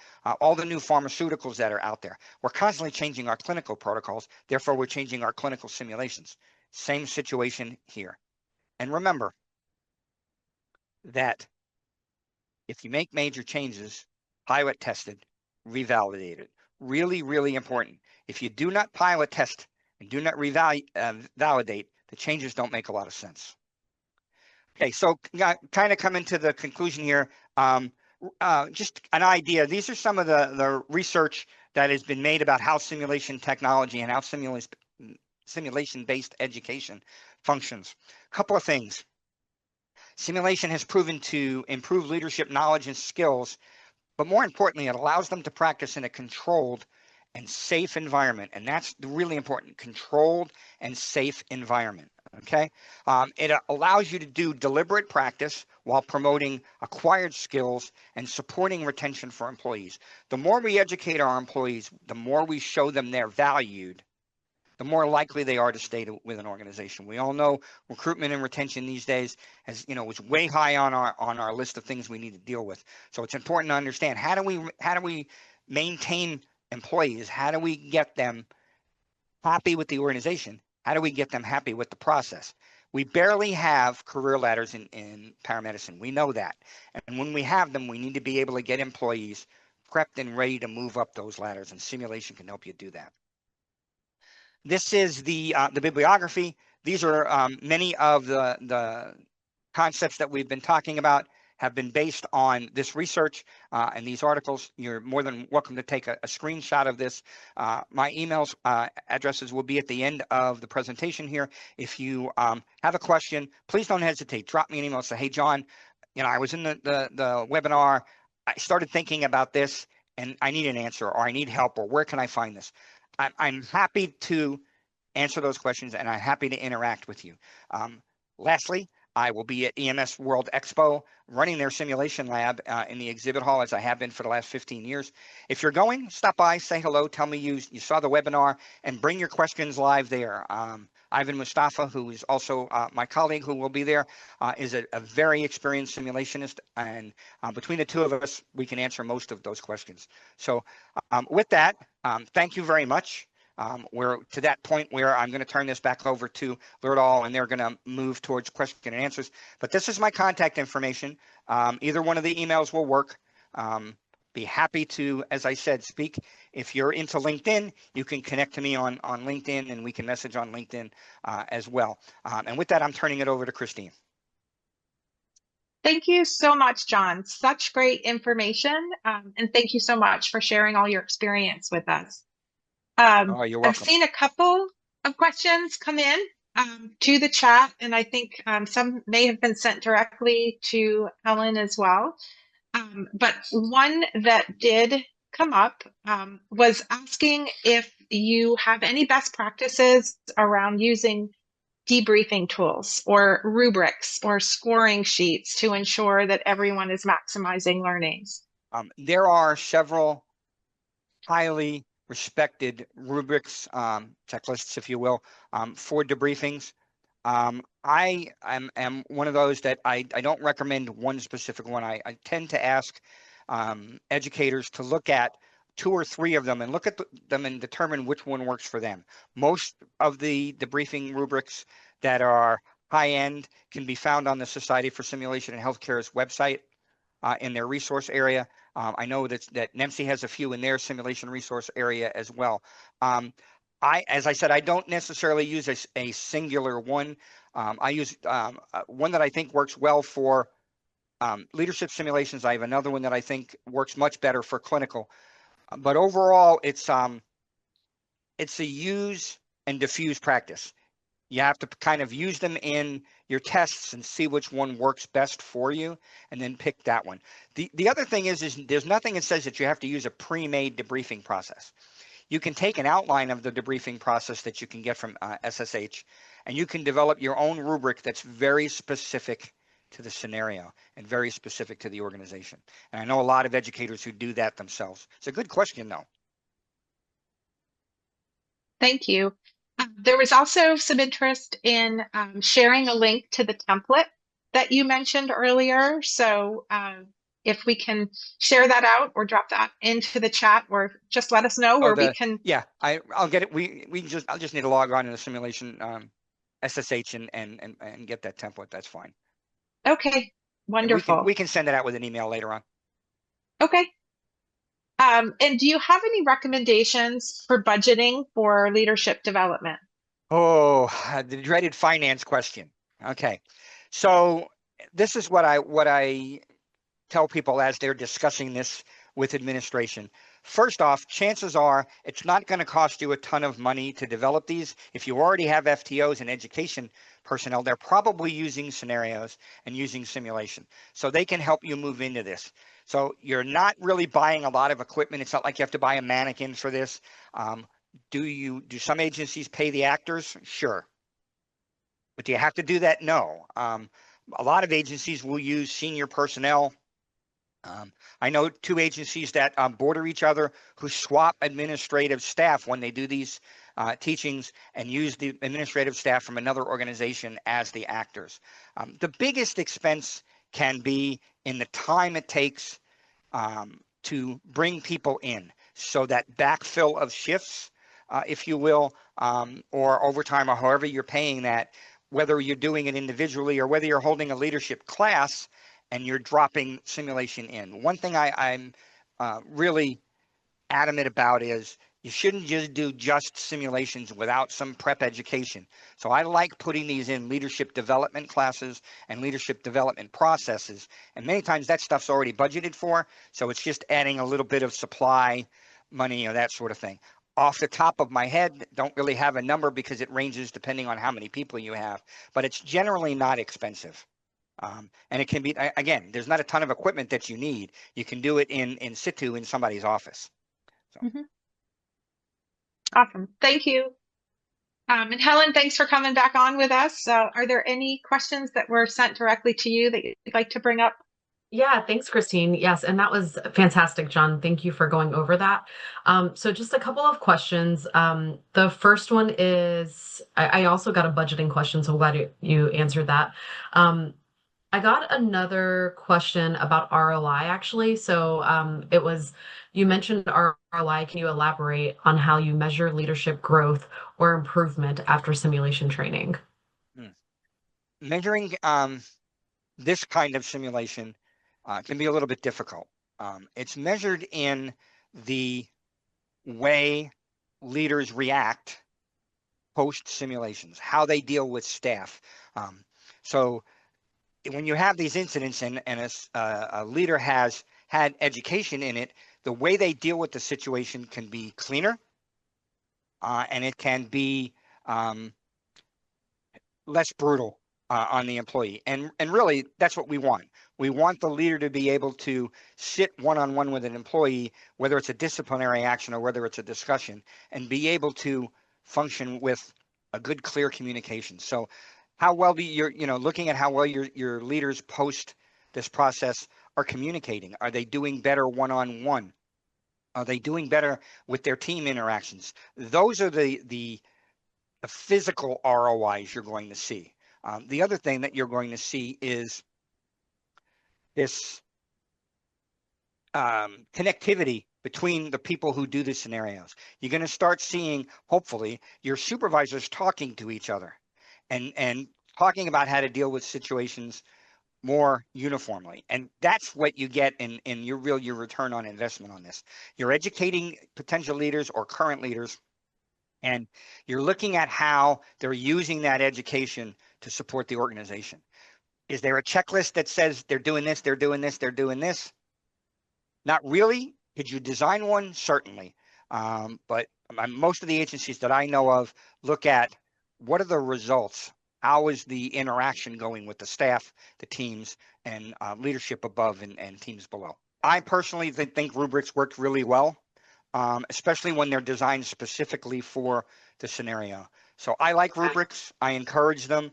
all the new pharmaceuticals that are out there. We're constantly changing our clinical protocols. Therefore, we're changing our clinical simulations. Same situation here. And remember that if you make major changes, pilot tested, revalidated. Really, really important. If you do not pilot test and do not validate, the changes don't make a lot of sense. Okay, so kind of coming to the conclusion here, just an idea. These are some of the research that has been made about how simulation technology and how simulation-based education functions. A couple of things. Simulation has proven to improve leadership knowledge and skills, but more importantly, it allows them to practice in a controlled and safe environment. And that's really important, controlled and safe environment. Okay. It allows you to do deliberate practice while promoting acquired skills and supporting retention for employees. The more we educate our employees, the more we show them they're valued, the more likely they are to stay with an organization. We all know recruitment and retention these days is way high on our list of things we need to deal with. So it's important to understand how do we maintain employees? How do we get them happy with the organization? How do we get them happy with the process? We barely have career ladders in paramedicine. We know that. And when we have them, we need to be able to get employees prepped and ready to move up those ladders, and simulation can help you do that. This is the bibliography. These are many of the concepts that we've been talking about have been based on this research and these articles. You're more than welcome to take a screenshot of this. My emails addresses will be at the end of the presentation here. If you have a question, please don't hesitate. Drop me an email and say, hey, John, I was in the webinar. I started thinking about this and I need an answer, or I need help, or where can I find this? I'm happy to answer those questions, and I'm happy to interact with you. Lastly, I will be at EMS World Expo running their simulation lab in the exhibit hall, as I have been for the last 15 years. If you're going, stop by, say hello, tell me you saw the webinar, and bring your questions live there. Ivan Mustafa, who is also my colleague who will be there, is a very experienced simulationist, and between the two of us, we can answer most of those questions. So with that, thank you very much. We're to that point where I'm going to turn this back over to Laerdal, and they're going to move towards question and answers. But this is my contact information. Either one of the emails will work. Be happy to, as I said, speak. If you're into LinkedIn, you can connect to me on LinkedIn, and we can message on LinkedIn as well. And with that, I'm turning it over to Christine. Thank you so much, John. Such great information. And thank you so much for sharing all your experience with us. Oh, you're I've welcome. seen a couple of questions come in to the chat, and I think some may have been sent directly to Helen as well. But one that did come up was asking if you have any best practices around using debriefing tools or rubrics or scoring sheets to ensure that everyone is maximizing learnings. There are several highly respected rubrics, checklists, if you will, for debriefings. I am one of those that I don't recommend one specific one. I tend to ask educators to look at two or three of them and look at them and determine which one works for them. Most of the debriefing rubrics that are high end can be found on the Society for Simulation and Healthcare's website in their resource area. I know that NEMC has a few in their simulation resource area as well. As I said, I don't necessarily use a singular one. I use one that I think works well for leadership simulations. I have another one that I think works much better for clinical. But overall, it's a use and diffuse practice. You have to kind of use them in your tests and see which one works best for you, and then pick that one. The other thing is there's nothing that says that you have to use a pre-made debriefing process. You can take an outline of the debriefing process that you can get from SSH, and you can develop your own rubric that's very specific to the scenario and very specific to the organization. And I know a lot of educators who do that themselves. It's a good question, though. Thank you. There was also some interest in sharing a link to the template that you mentioned earlier. So if we can share that out or drop that into the chat, or just let us know where we can. Yeah, I'll get it. I'll just need to log on in the simulation SSH and get that template. That's fine. Okay, wonderful. We can send it out with an email later on. Okay. And do you have any recommendations for budgeting for leadership development? Oh, the dreaded finance question. Okay, so this is what I tell people as they're discussing this with administration. First off, chances are it's not going to cost you a ton of money to develop these. If you already have FTOs and education personnel, they're probably using scenarios and using simulation. So they can help you move into this. So you're not really buying a lot of equipment. It's not like you have to buy a mannequin for this. Do some agencies pay the actors? Sure. But do you have to do that? No. A lot of agencies will use senior personnel. I know two agencies that border each other who swap administrative staff when they do these teachings and use the administrative staff from another organization as the actors. The biggest expense can be in the time it takes to bring people in. So that backfill of shifts, if you will, or overtime, or however you're paying that, whether you're doing it individually or whether you're holding a leadership class and you're dropping simulation in. One thing I'm really adamant about is you shouldn't just do simulations without some prep education. So I like putting these in leadership development classes and leadership development processes. And many times that stuff's already budgeted for. So it's just adding a little bit of supply money or that sort of thing. Off the top of my head, don't really have a number because it ranges depending on how many people you have, but it's generally not expensive. And it can be, again, there's not a ton of equipment that you need. You can do it in situ in somebody's office. So. Awesome. Thank you. And Helen, thanks for coming back on with us. Are there any questions that were sent directly to you that you'd like to bring up? Yeah, thanks, Christine. Yes, and that was fantastic, John. Thank you for going over that. So just a couple of questions. The first one is, I also got a budgeting question, so glad you answered that. I got another question about ROI, actually. So it was, you mentioned ROI. Can you elaborate on how you measure leadership growth or improvement after simulation training? Measuring this kind of simulation can be a little bit difficult. It's measured in the way leaders react post simulations, how they deal with staff. So when you have these incidents and a leader has had education in it, the way they deal with the situation can be cleaner, and it can be less brutal on the employee. And really, that's what we want. We want the leader to be able to sit one-on-one with an employee, whether it's a disciplinary action or whether it's a discussion, and be able to function with a good, clear communication. So how well do you're looking at how well your leaders post this process are communicating? Are they doing better one-on-one? Are they doing better with their team interactions? Those are the physical ROIs you're going to see. The other thing that you're going to see is this connectivity between the people who do the scenarios. You're going to start seeing, hopefully, your supervisors talking to each other and talking about how to deal with situations more uniformly. And that's what you get in your return on investment on this. You're educating potential leaders or current leaders, and you're looking at how they're using that education to support the organization. Is there a checklist that says they're doing this, they're doing this, they're doing this? Not really. Could you design one? Certainly. But most of the agencies that I know of look at what are the results? How is the interaction going with the staff, the teams, and leadership above and teams below? I personally think rubrics work really well, especially when they're designed specifically for the scenario. So I like rubrics. I encourage them.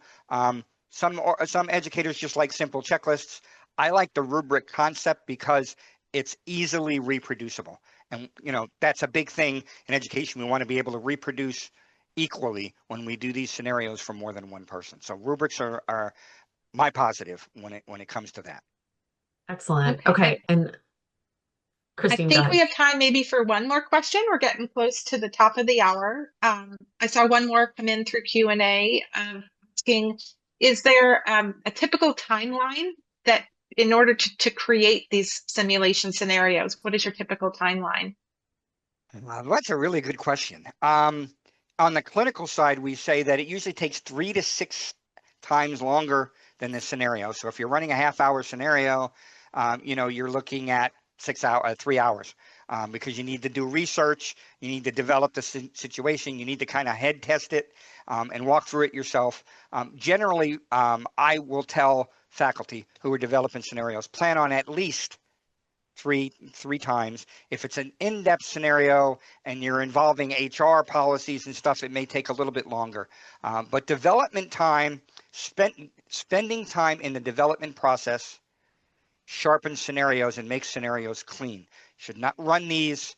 Some educators just like simple checklists. I like the rubric concept because it's easily reproducible. And, that's a big thing in education. We want to be able to reproduce equally when we do these scenarios for more than one person. So rubrics are my positive when it comes to that. Excellent. Okay. And I Christine, go think we ahead. have time maybe for one more question. We're getting close to the top of the hour. I saw one more come in through Q&A asking, is there a typical timeline that in order to create these simulation scenarios, what is your typical timeline? That's a really good question. On the clinical side, we say that it usually takes 3 to 6 times longer than the scenario. So if you're running a half-hour scenario, you're looking at 3 hours because you need to do research, you need to develop the situation, you need to kind of head test it and walk through it yourself. Generally, I will tell faculty who are developing scenarios, plan on at least three times. If it's an in-depth scenario and you're involving HR policies and stuff, it may take a little bit longer. But development time, spending time in the development process sharpens scenarios and makes scenarios clean. You should not run these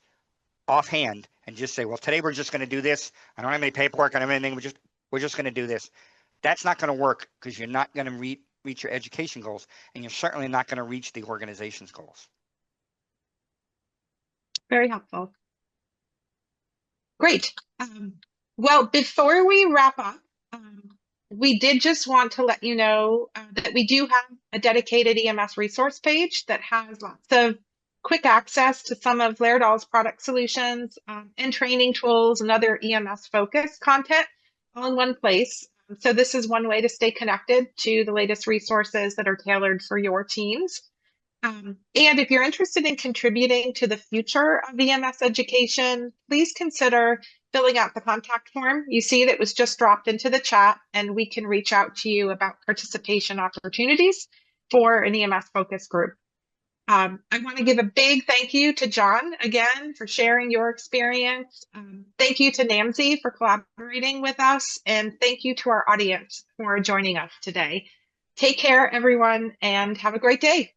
offhand and just say, well, today we're just going to do this. I don't have any paperwork, I don't have anything. We're just going to do this. That's not going to work because you're not going to reach your education goals, and you're certainly not going to reach the organization's goals. Very helpful. Great. Well, before we wrap up, we did just want to let you know that we do have a dedicated EMS resource page that has lots of quick access to some of Laerdal's product solutions and training tools and other EMS focused content all in one place. So this is one way to stay connected to the latest resources that are tailored for your teams. And if you're interested in contributing to the future of EMS education, please consider filling out the contact form. You see that was just dropped into the chat, and we can reach out to you about participation opportunities for an EMS focus group. I want to give a big thank you to John again for sharing your experience. Thank you to Nancy for collaborating with us, and thank you to our audience for joining us today. Take care, everyone, and have a great day.